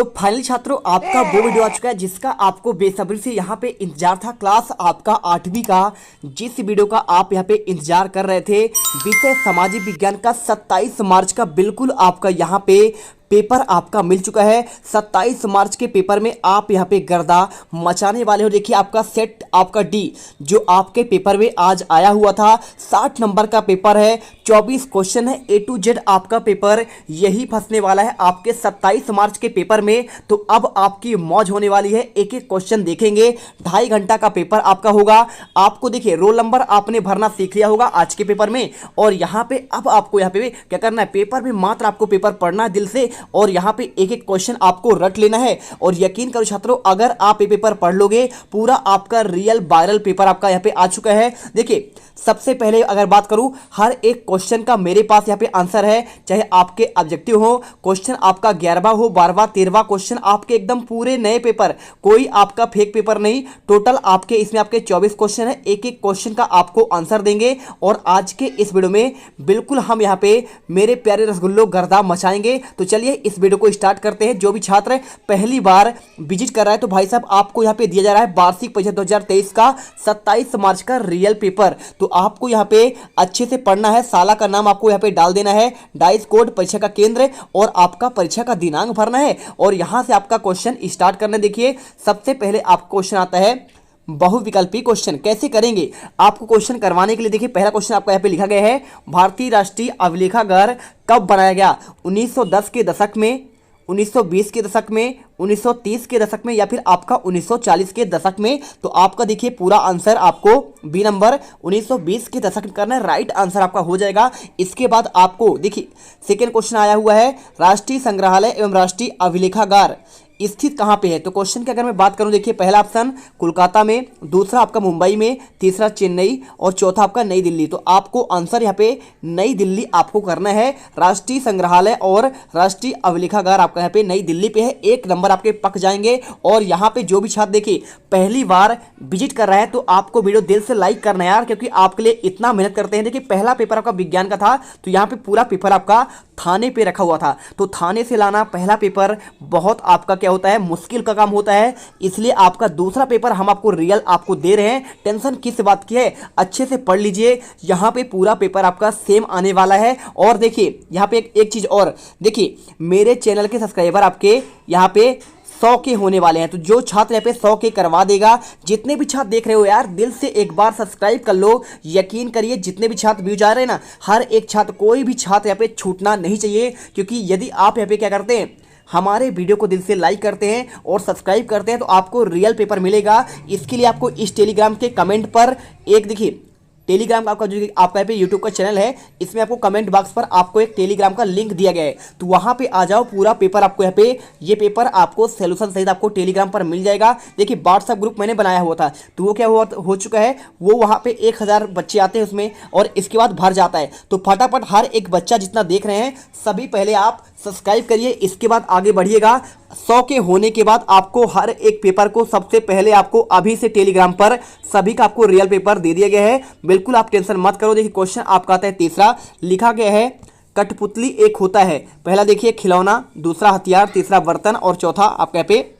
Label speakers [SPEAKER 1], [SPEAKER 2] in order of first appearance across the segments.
[SPEAKER 1] तो फाइनली छात्रों आपका वो वीडियो आ चुका है जिसका आपको बेसब्री से यहाँ पे इंतजार था। क्लास आपका 8वीं का, जिस वीडियो का आप यहाँ पे इंतजार कर रहे थे, विषय सामाजिक विज्ञान का 27 मार्च का बिल्कुल आपका यहाँ पे पेपर आपका मिल चुका है। 27 मार्च के पेपर में आप यहाँ पे गर्दा मचाने वाले हो। देखिए आपका सेट आपका डी जो आपके पेपर में आज आया हुआ था, 60 नंबर का पेपर है, 24 क्वेश्चन है, A to Z आपका पेपर यही फंसने वाला है आपके 27 मार्च के पेपर में। तो अब आपकी मौज होने वाली है, एक एक क्वेश्चन देखेंगे, 2.5 घंटा का पेपर आपका होगा। आपको देखिए रोल नंबर आपने भरना सीख लिया होगा आज के पेपर में, और यहाँ पे अब आपको यहाँ पे क्या करना है, पेपर में मात्र आपको पेपर पढ़ना है दिल से, और यहाँ पे एक एक क्वेश्चन आपको रट लेना है। और यकीन करो छात्रों, अगर आप ये पेपर पढ़ लोगे, पूरा आपका रियल वायरल पेपर आपका यहाँ पे आ चुका है। देखिए सबसे पहले अगर बात करूं, हर एक क्वेश्चन का मेरे पास यहाँ पे आंसर है, चाहे आपके ऑब्जेक्टिव हो, क्वेश्चन आपका 11वां हो, 12वां, 13वां क्वेश्चन आपके एकदम पूरे नए पेपर, कोई आपका फेक पेपर नहीं। टोटल आपके इसमें आपके 24 क्वेश्चन है, एक एक क्वेश्चन का आपको आंसर देंगे। और आज के इस वीडियो में बिल्कुल हम यहाँ पे मेरे प्यारे रसगुल्लो गर्दा मचाएंगे। तो चलिए इस वीडियो को स्टार्ट करते हैं। जो भी छात्र पहली बार विजिट कर रहा है तो भाई साहब आपको यहाँ पे दिया जा रहा है वार्षिक परीक्षा 2023 का 27 मार्च का रियल पेपर। तो आपको यहाँ पे अच्छे से पढ़ना है, साला का नाम आपको यहाँ पे डाल देना है, डाइस कोड, परीक्षा का केंद्र और आपका परीक्षा का दिनांक भरना है, और यहाँ से आपका क्वेश्चन स्टार्ट करना। देखिए सबसे पहले आपको क्वेश्चन आता है बहुविकल्पी क्वेश्चन। कैसे करेंगे आपको क्वेश्चन करवाने के लिए, देखिए पहला क्वेश्चन आपका यहाँ पे लिखा गया है, भारतीय राष्ट्रीय अभिलेखागार कब बनाया गया? 1910 के दशक में, 1920 के दशक में, 1930 के दशक में, या फिर आपका 1940 के दशक में? तो आपका देखिए पूरा आंसर आपको बी नंबर 1920 के दशक में करना है, राइट आंसर आपका हो जाएगा। इसके बाद आपको देखिए सेकेंड क्वेश्चन आया हुआ है, राष्ट्रीय संग्रहालय एवं राष्ट्रीय अभिलेखागार स्थित कहाँ पे है? तो क्वेश्चन की अगर मैं बात करूं, देखिए पहला ऑप्शन कोलकाता में, दूसरा आपका मुंबई में, तीसरा चेन्नई और चौथा आपका नई दिल्ली। तो आपको आंसर यहाँ पे नई दिल्ली आपको करना है। राष्ट्रीय संग्रहालय और राष्ट्रीय अभिलेखागार आपका यहाँ पे नई दिल्ली पे है, 1 नंबर आपके पक जाएंगे। और यहाँ पे जो भी छात्र देखिए पहली बार विजिट कर रहा है तो आपको वीडियो दिल से लाइक करना है यार, क्योंकि आपके लिए इतना मेहनत करते हैं। देखिए पहला पेपर आपका विज्ञान का था, तो यहाँ पे पूरा पेपर आपका थाने पे रखा हुआ था, तो थाने से लाना पहला पेपर बहुत आपका क्या होता है, मुश्किल का काम होता है। इसलिए आपका दूसरा पेपर हम आपको रियल आपको दे रहे हैं। टेंशन किस बात की है, अच्छे से पढ़ लीजिए, यहाँ पे पूरा पेपर आपका सेम आने वाला है। और देखिए यहाँ पे एक चीज और, देखिए मेरे चैनल के सब्सक्राइबर आपके यहाँ पे 100 के होने वाले हैं। तो जो छात्र यहाँ पे 100 के करवा देगा, जितने भी छात्र देख रहे हो यार दिल से एक बार सब्सक्राइब कर लो। यकीन करिए जितने भी छात्र व्यूज आ रहे हैं ना, हर एक छात्र, कोई भी छात्र यहाँ पे छूटना नहीं चाहिए। क्योंकि यदि आप यहाँ पे क्या करते हैं, हमारे वीडियो को दिल से लाइक करते हैं और सब्सक्राइब करते हैं, तो आपको रियल पेपर मिलेगा। इसके लिए आपको इस टेलीग्राम के कमेंट पर एक, देखिए टेलीग्राम का आपका जो आपका पे यूट्यूब का चैनल है, इसमें आपको कमेंट बॉक्स पर आपको एक टेलीग्राम का लिंक दिया गया है, तो वहां पे आ जाओ। पूरा पेपर आपको यहाँ पे ये पेपर आपको सोल्यूशन सहित आपको टेलीग्राम पर मिल जाएगा। देखिए व्हाट्सएप ग्रुप मैंने बनाया हुआ था, तो वो क्या हो चुका है, वो वहाँ पे 1000 बच्चे आते हैं उसमें, और इसके बाद भर जाता है। तो फटाफट हर एक बच्चा जितना देख रहे हैं सभी पहले आप सब्सक्राइब करिए, इसके बाद आगे बढ़िएगा। 100 के होने के बाद आपको हर एक पेपर को सबसे पहले आपको अभी से टेलीग्राम पर सभी का आपको रियल पेपर दे दिया गया है, बिल्कुल आप टेंशन मत करो। देखिए क्वेश्चन आपका आता है तीसरा, लिखा गया है कठपुतली एक होता है, पहला देखिए खिलौना, दूसरा हथियार, तीसरा बर्तन और चौथा आपका यहाँ पे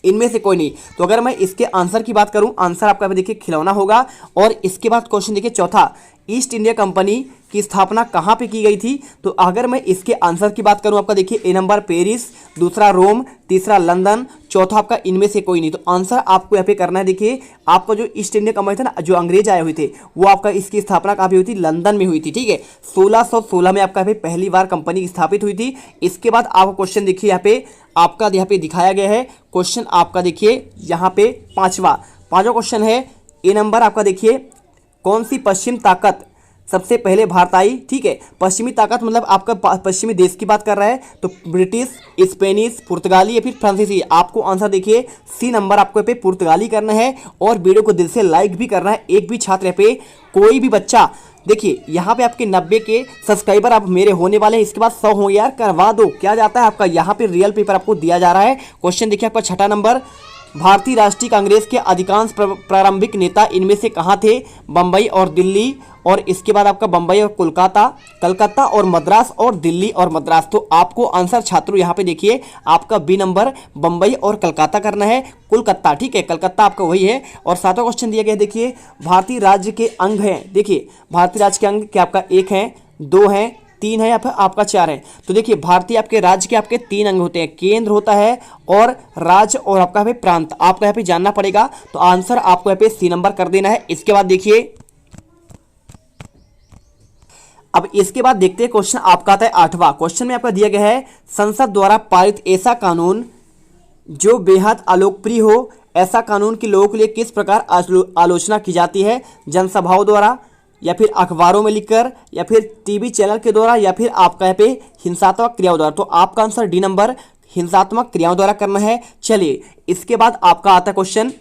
[SPEAKER 1] इनमें से कोई नहीं। तो अगर मैं इसके आंसर की बात करूं, आंसर आपका देखिए खिलौना होगा। और इसके बाद क्वेश्चन देखिए चौथा, ईस्ट इंडिया कंपनी की स्थापना कहाँ पे की गई थी? तो अगर मैं इसके आंसर की बात करूं, आपका देखिए ए नंबर पेरिस, दूसरा रोम, तीसरा लंदन, चौथा आपका इनमें से कोई नहीं। तो आंसर आपको यहाँ पे करना है। देखिए आपका जो ईस्ट इंडिया कंपनी था ना, जो अंग्रेज आए हुए थे, वो आपका इसकी स्थापना कहाँ पे हुई थी? लंदन में हुई थी, ठीक है। 1616 में आपका यहाँ पे पहली बार कंपनी स्थापित हुई थी। इसके बाद आपको क्वेश्चन देखिए यहाँ पे दिखाया गया है। क्वेश्चन आपका देखिए यहाँ पे पांचवा क्वेश्चन है, ए नंबर आपका देखिए, कौन सी पश्चिम ताकत सबसे पहले भारत आई? ठीक है, पश्चिमी ताकत मतलब आपका पश्चिमी देश की बात कर रहा है, तो ब्रिटिश, स्पेनिश, पुर्तगाली या फिर फ्रांसीसी। आपको आंसर देखिए सी नंबर आपको यहाँ पे पुर्तगाली करना है। और वीडियो को दिल से लाइक भी करना है। एक भी छात्र यहाँ पे, कोई भी बच्चा, देखिए यहाँ पे आपके 90 के सब्सक्राइबर आप मेरे होने वाले हैं, इसके बाद 100 होंगे यार, करवा दो। क्या जाता है आपका यहाँ पे रियल पेपर आपको दिया जा रहा है। क्वेश्चन देखिए आपका छठा नंबर, भारतीय राष्ट्रीय कांग्रेस के अधिकांश प्रारंभिक नेता इनमें से कहाँ थे? बम्बई और दिल्ली, और इसके बाद आपका बम्बई और कोलकाता, कलकत्ता और मद्रास, और दिल्ली और मद्रास। तो आपको आंसर छात्रों यहाँ पे देखिए आपका बी नंबर बम्बई और कलकत्ता करना है, कोलकाता, ठीक है, कलकत्ता आपका वही है। और सातवां क्वेश्चन दिया गया है, देखिए भारतीय राज्य के अंग हैं, देखिए भारतीय राज्य के अंग क्या आपका 1 है, 2 है, 3 है या फिर आपका 4 है? तो देखिए भारतीय आपके राज्य के आपके 3 अंग होते हैं, केंद्र होता है और राज्य और आपका यहाँ पे प्रांत, आपको यहाँ पे जानना पड़ेगा। तो आंसर आपको यहाँ पे सी नंबर कर देना है। इसके बाद देखिए, अब इसके बाद देखते हैं क्वेश्चन आपका आता है 8वां। क्वेश्चन में आपका दिया गया है, संसद द्वारा पारित ऐसा कानून जो बेहद अलोकप्रिय हो, ऐसा कानून के लोगों के लिए किस प्रकार आलोचना की जाती है? जनसभाओं द्वारा, या फिर अखबारों में लिखकर, या फिर टीवी चैनल के द्वारा, या फिर आपका यहाँ पे हिंसात्मक क्रियाओं द्वारा। तो आपका आंसर डी नंबर हिंसात्मक क्रियाओं द्वारा करना है। चलिए इसके बाद आपका आता है क्वेश्चन,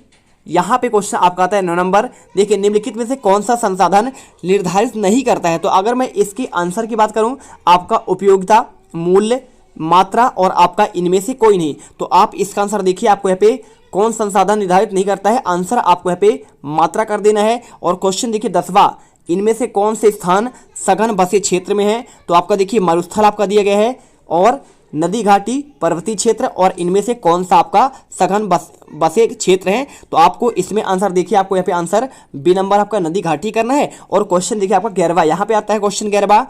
[SPEAKER 1] यहाँ पे क्वेश्चन आपका आता है 9 नंबर। देखिए निम्नलिखित में से कौन सा संसाधन निर्धारित नहीं करता है? तो अगर मैं इसकी आंसर की बात करूं, आपका उपयोगिता, मूल्य, मात्रा और आपका इनमें से कोई नहीं। तो आप इसका आंसर देखिए, आपको यहाँ पे कौन संसाधन निर्धारित नहीं करता है? आंसर आपको यहाँ पे मात्रा कर देना है। और क्वेश्चन देखिए 10वां, इनमें से कौन से स्थान सघन बसे क्षेत्र में है? तो आपका देखिए मरुस्थल आपका दिया गया है, और नदी घाटी, पर्वतीय क्षेत्र, और इनमें से कौन सा आपका सघन बसे क्षेत्र है? तो आपको इसमें आंसर देखिए, आपको यहाँ पे आंसर बी नंबर आपका नदी घाटी करना है। और क्वेश्चन देखिए आपका 11वां, यहाँ पे आता है क्वेश्चन 11वां,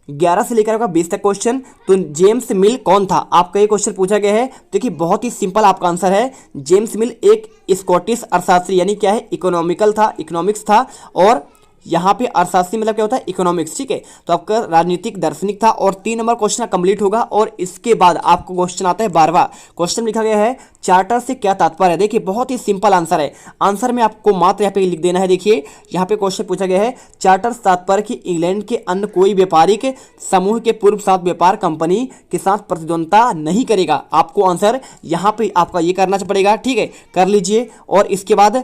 [SPEAKER 1] 11 से लेकर आपका 20 तक क्वेश्चन। तो जेम्स मिल कौन था? आपका ये क्वेश्चन पूछा गया है। देखिए बहुत ही सिंपल आपका आंसर है, जेम्स मिल एक स्कॉटिश अर्थशास्त्री, यानी क्या है, इकोनॉमिक्स था। और यहाँ पे अर्थशास्त्री मतलब क्या होता है? इकोनॉमिक्स, ठीक है। तो आपका राजनीतिक दार्शनिक था। और 3 नंबर क्वेश्चन कंप्लीट होगा। और इसके बाद आपको क्वेश्चन आता है 12वां। क्वेश्चन लिखा गया है, चार्टर से क्या तात्पर्य है? देखिए बहुत ही सिंपल आंसर है। आंसर में आपको मात्र यहाँ पे लिख देना है। देखिए यहाँ पे क्वेश्चन पूछा गया है, चार्टर से तात्पर्य कि इंग्लैंड के अन्य कोई व्यापारिक समूह के पूर्व साथ व्यापार कंपनी के साथ प्रतिद्वंदता नहीं करेगा। आपको आंसर यहाँ पे आपका ये करना पड़ेगा, ठीक है, कर लीजिए। और इसके बाद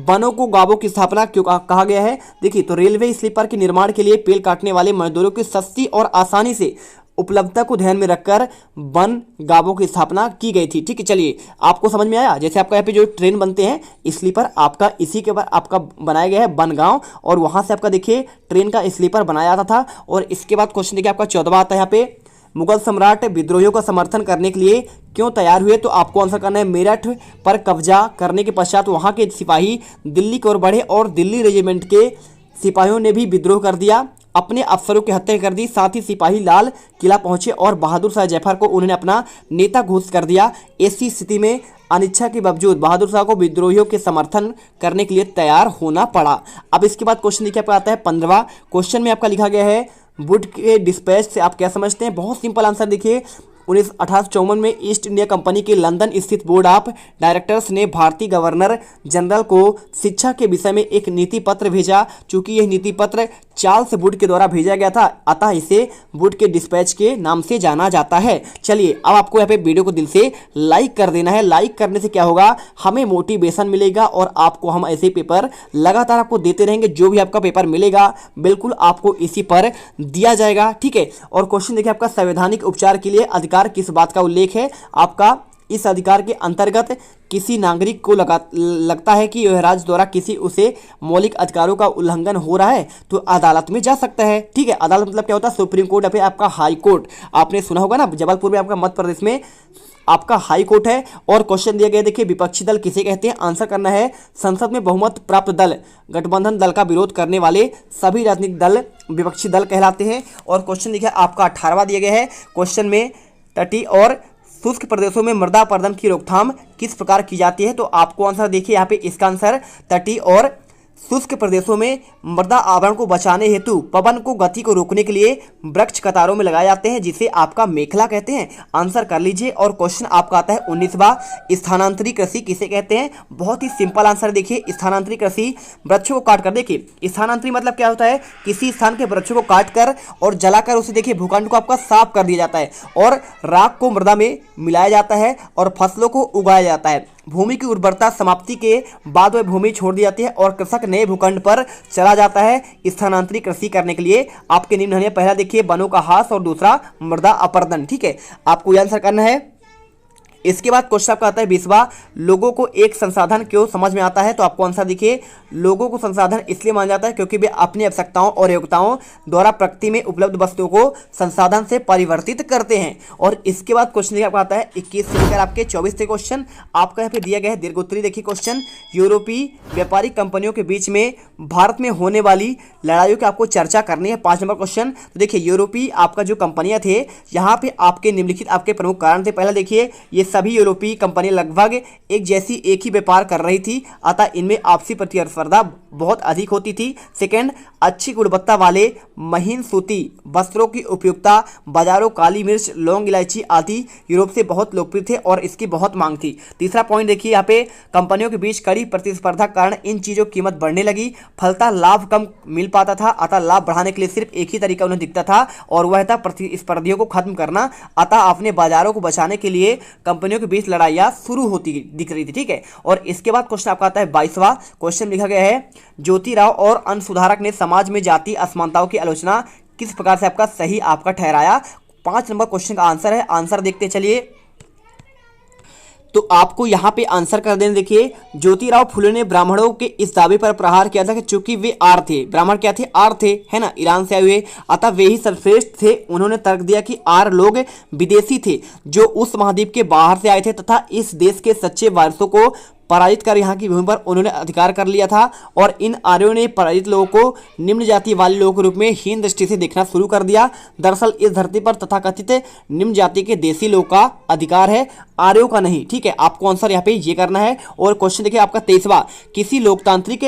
[SPEAKER 1] वनों को गांवों की स्थापना क्यों कहा गया है? देखिए तो रेलवे स्लीपर के निर्माण के लिए पेड़ काटने वाले मजदूरों की सस्ती और आसानी से उपलब्धता को ध्यान में रखकर वन गांवों की स्थापना की गई थी, ठीक है। चलिए आपको समझ में आया? जैसे आपका यहाँ पे जो ट्रेन बनते हैं स्लीपर, आपका इसी के बाद आपका बनाया गया है बनगांव, और वहां से आपका देखिए ट्रेन का स्लीपर बनाया जाता था। और इसके बाद क्वेश्चन देखिए आपका 14वां आता है यहाँ पे, मुगल सम्राट विद्रोहियों का समर्थन करने के लिए क्यों तैयार हुए? तो आपको आंसर करना है, मेरठ पर कब्जा करने के पश्चात वहां के सिपाही दिल्ली की ओर बढ़े और दिल्ली रेजिमेंट के सिपाहियों ने भी विद्रोह कर दिया, अपने अफसरों की हत्या कर दी। साथ ही सिपाही लाल किला पहुंचे और बहादुर शाह जफर को उन्होंने अपना नेता घोषित कर दिया। ऐसी स्थिति में अनिच्छा के बावजूद बहादुर शाह को विद्रोहियों के समर्थन करने के लिए तैयार होना पड़ा। अब इसके बाद क्वेश्चन देखिए आपका आता है 15वां। क्वेश्चन में आपका लिखा गया है, वुड के डिस्पैच से आप क्या समझते हैं? बहुत सिंपल आंसर देखिए, 1854 में ईस्ट इंडिया कंपनी के लंदन स्थित बोर्ड ऑफ डायरेक्टर्स ने भारतीय गवर्नर जनरल को शिक्षा के विषय में एक नीति पत्र भेजा। चूंकि यह नीति पत्र चार्ल्स वुड के द्वारा भेजा गया था, अतः इसे वुड के डिस्पैच के नाम से जाना जाता है। चलिए अब आपको यहाँ पे वीडियो को दिल से लाइक कर देना है। लाइक करने से क्या होगा, हमें मोटिवेशन मिलेगा और आपको हम ऐसे पेपर लगातार आपको देते रहेंगे। जो भी आपका पेपर मिलेगा बिल्कुल आपको इसी पर दिया जाएगा, ठीक है। और क्वेश्चन देखिए आपका, संवैधानिक उपचार के लिए अधिकार किस बात का उल्लेख है? आपका इस अधिकार के अंतर्गत किसी नागरिक को लगता है कि यह राज्य द्वारा किसी उसे मौलिक अधिकारों का उल्लंघन हो रहा है तो अदालत में जा सकता है, ठीक है। अदालत मतलब क्या होता है? सुप्रीम कोर्ट या फिर आपका हाई कोर्ट। आपने सुना होगा ना, जबलपुर में आपका मध्य प्रदेश में आपका हाई कोर्ट है। और क्वेश्चन दिया गया देखिए, विपक्षी दल किसे कहते हैं? आंसर करना है, संसद में बहुमत प्राप्त दल, गठबंधन दल का विरोध करने वाले सभी राजनीतिक दल विपक्षी दल कहलाते हैं। और क्वेश्चन देखिए आपका 18वां दिया गया है। क्वेश्चन में तटीय और शुष्क प्रदेशों में मृदा अपरदन की रोकथाम किस प्रकार की जाती है? तो आपको आंसर देखिए यहाँ पे, इसका आंसर तटीय और शुष्क प्रदेशों में मृदा आवरण को बचाने हेतु पवन को गति को रोकने के लिए वृक्ष कतारों में लगाए जाते हैं, जिसे आपका मेखला कहते हैं। आंसर कर लीजिए। और क्वेश्चन आपका आता है 19वां, स्थानांतरी कृषि किसे कहते हैं? बहुत ही सिंपल आंसर देखिए, स्थानांतरी कृषि वृक्षों को काट कर, देखिए स्थानांतरी मतलब क्या होता है? किसी स्थान के वृक्षों को काट कर और जलाकर उसे देखिए भूखंड को आपका साफ कर दिया जाता है और राख को मृदा में मिलाया जाता है और फसलों को उगाया जाता है। भूमि की उर्वरता समाप्ति के बाद वह भूमि छोड़ दी जाती है और कृषक नए भूखंड पर चला जाता है स्थानांतरित कृषि करने के लिए। आपके निम्न है, पहला देखिए वनों का ह्रास और दूसरा मृदा अपरदन, ठीक है। आपको यह आंसर करना है। इसके बाद क्वेश्चन आपका आता है 20वां, लोगों को एक संसाधन क्यों समझ में आता है? तो आपको आंसर देखिए, लोगों को संसाधन इसलिए माना जाता है क्योंकि वे अपनी आवश्यकताओं और योग्यताओं द्वारा प्रकृति में उपलब्ध वस्तुओं को संसाधन से परिवर्तित करते हैं। और इसके बाद क्वेश्चन आपका आता है 21 से लेकर आपके 24 तक क्वेश्चन आपका यहाँ पे दिया गया है दीर्घोत्तरी। देखिए क्वेश्चन, यूरोपीय व्यापारिक कंपनियों के बीच में भारत में होने वाली लड़ाइयों की आपको चर्चा करनी है। 5 नंबर क्वेश्चन, तो देखिए यूरोपीय आपका जो कंपनियां थे यहाँ पे आपके निम्नलिखित आपके प्रमुख कारण थे। पहला देखिए, ये सभी यूरोपीय कंपनियां लगभग एक जैसी एक ही व्यापार कर रही थी, अतः इनमें आपसी प्रतिस्पर्धा बहुत अधिक होती थी। सेकंड, अच्छी गुणवत्ता वाले महीन सूती वस्त्रों की उपयोगिता बाजारों काली मिर्च, लौंग, इलायची आदि यूरोप से बहुत लोकप्रिय थे और इसकी बहुत मांग थी। तीसरा पॉइंट देखिए यहाँ पे, कंपनियों के बीच कड़ी प्रतिस्पर्धा कारण इन चीज़ों की कीमत बढ़ने लगी, फलतः लाभ कम मिल पाता था, अतः लाभ बढ़ाने के लिए सिर्फ एक ही तरीका उन्हें दिखता था और वह था प्रतिस्पर्धियों को खत्म करना। अतः अपने बाजारों को बचाने के लिए कंपनियों के बीच लड़ाइयाँ शुरू होती दिख रही थी। ठीक है, और इसके बाद क्वेश्चन आपका आता है 22वां क्वेश्चन, लिखा गया है ज्योतिराव और अन्य सुधारक ने समाज में जाति असमानताओं की आलोचना किस प्रकार से आपका सही आपका ठहराया? 5 नंबर क्वेश्चन का आंसर है। आंसर देखते चलिए, तो आपको यहाँ पे आंसर कर देना। देखिए, ज्योतिराव फुले ने ब्राह्मणों के इस दावे पर प्रहार किया था कि चूंकि वे आर्य थे, ब्राह्मण क्या थे? आर्य थे, है ना, ईरान से आए हुए, अतः वे ही सर्वश्रेष्ठ थे। उन्होंने तर्क दिया कि आर्य लोग विदेशी थे जो उस महाद्वीप के बाहर से आए थे तथा इस देश के सच्चे वारसों को पराजित कर यहाँ की भूमि पर उन्होंने अधिकार कर लिया था और इन आर्यों ने पराजित लोगों को निम्न जाति वाले लोगों के रूप में हीन दृष्टि से देखना शुरू कर दिया। दरअसल इस धरती पर तथाकथित निम्न जाति के देसी लोगों का अधिकार है, आर्यों का नहीं। ठीक है, आपको आंसर यहाँ पे ये करना है। और क्वेश्चन देखिए आपका 23वां, किसी लोकतांत्रिक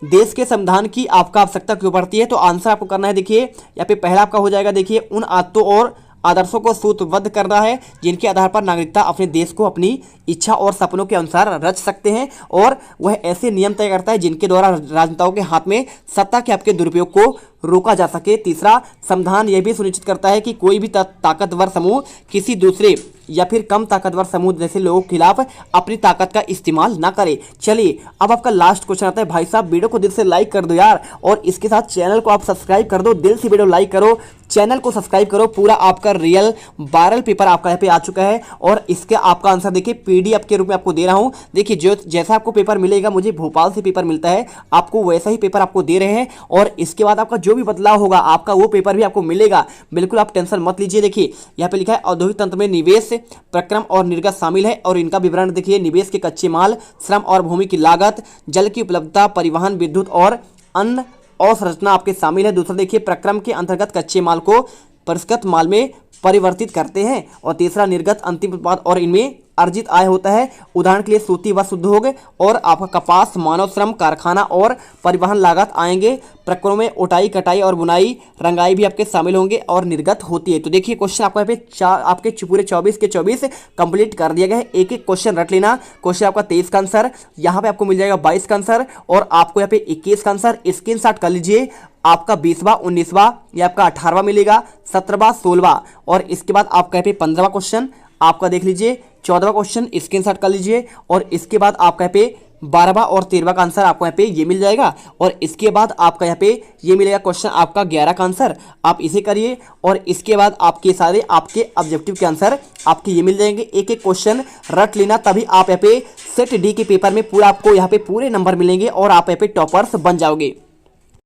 [SPEAKER 1] देश के संविधान की आपका आवश्यकता क्यों पड़ती है? तो आंसर आपको करना है, देखिए यहाँ पे पहला आपका हो जाएगा, देखिए उन आदतों और आदर्शों को सूत्रबद्ध करना है जिनके आधार पर नागरिकता अपने देश को अपनी इच्छा और सपनों के अनुसार रच सकते हैं, और वह ऐसे नियम तय करता है जिनके द्वारा राजनेताओं के हाथ में सत्ता के आपके दुरुपयोग को रोका जा सके। तीसरा, संविधान यह भी सुनिश्चित करता है कि कोई भी ताकतवर समूह किसी दूसरे या फिर कम ताकतवर समूह जैसे लोगों के खिलाफ अपनी ताकत का इस्तेमाल ना करे। चलिए अब आपका लास्ट क्वेश्चन आता है। भाई साहब वीडियो को दिल से लाइक कर दो यार, और इसके साथ चैनल को आप सब्सक्राइब कर दो। दिल से वीडियो लाइक करो, चैनल को सब्सक्राइब करो। पूरा आपका रियल वायरल पेपर आपका यहाँ पे आ चुका है और इसके आपका आंसर देखिए पीडीएफ के रूप में आपको दे रहा हूँ। देखिए जो जैसा आपको पेपर मिलेगा, मुझे भोपाल से पेपर मिलता है, आपको वैसा ही पेपर आपको दे रहे हैं और इसके बाद आपका जो भी बदलाव होगा आपका वो पेपर भी आपको मिलेगा। बिल्कुल आप टेंशन मत लीजिए। देखिए यहाँ पे लिखा है औद्योगिक तंत्र में निवेश, प्रक्रम और निर्गत शामिल है और इनका विवरण देखिए, निवेश के कच्चे माल, श्रम और भूमि की लागत, जल की उपलब्धता, परिवहन, विद्युत और अन्य अवसंरचना आपके शामिल है। दूसरा देखिए, प्रक्रम के अंतर्गत कच्चे माल को परिष्कृत माल में परिवर्तित करते हैं और तीसरा निर्गत अंतिम उत्पाद और इनमें अर्जित आय होता है। उदाहरण के लिए सूती वस्त्र उद्योग और आपका कपास, मानव श्रम, कारखाना और परिवहन लागत आएंगे। प्रक्रम में उटाई, कटाई और बुनाई, रंगाई भी आपके शामिल होंगे और निर्गत होती है। तो देखिए क्वेश्चन आपको यहाँ पे आपके पूरे 24 के 24 कंप्लीट कर दिया गया है। एक एक क्वेश्चन रट लेना। क्वेश्चन आपका 23 का आंसर यहाँ पे आपको मिल जाएगा, 22 का आंसर और आपको यहाँ पे 21 का आंसर स्क्रीनशॉट कर लीजिए। आपका 20वां, 19वां, या आपका 18वां मिलेगा, 17वां, 16वां और इसके बाद आपका यहाँ पे 15वां क्वेश्चन आपका देख लीजिए, 14वां क्वेश्चन स्क्रीनशॉट कर लीजिए और इसके बाद आपका यहाँ पे 12वां और 13वां का आंसर आपको यहाँ पे ये मिल जाएगा और इसके बाद आपका यहाँ पे ये मिलेगा क्वेश्चन आपका 11 का आंसर, आप इसे करिए और इसके बाद आपके सारे आपके ऑब्जेक्टिव के आंसर आपके ये मिल जाएंगे। एक एक क्वेश्चन रट लेना, तभी आप यहाँ पे सेट डी के पेपर में पूरा आपको यहाँ पे पूरे नंबर मिलेंगे और आप यहाँ पे टॉपर्स बन जाओगे।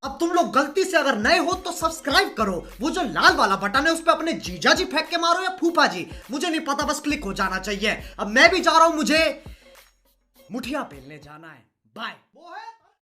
[SPEAKER 2] अब तुम लोग गलती से अगर नए हो तो सब्सक्राइब करो, वो जो लाल वाला बटन है उस पर अपने जीजा जी फेंक के मारो या फूफा जी, मुझे नहीं पता, बस क्लिक हो जाना चाहिए। अब मैं भी जा रहा हूं, मुझे मुठिया पेलने जाना है। बाय।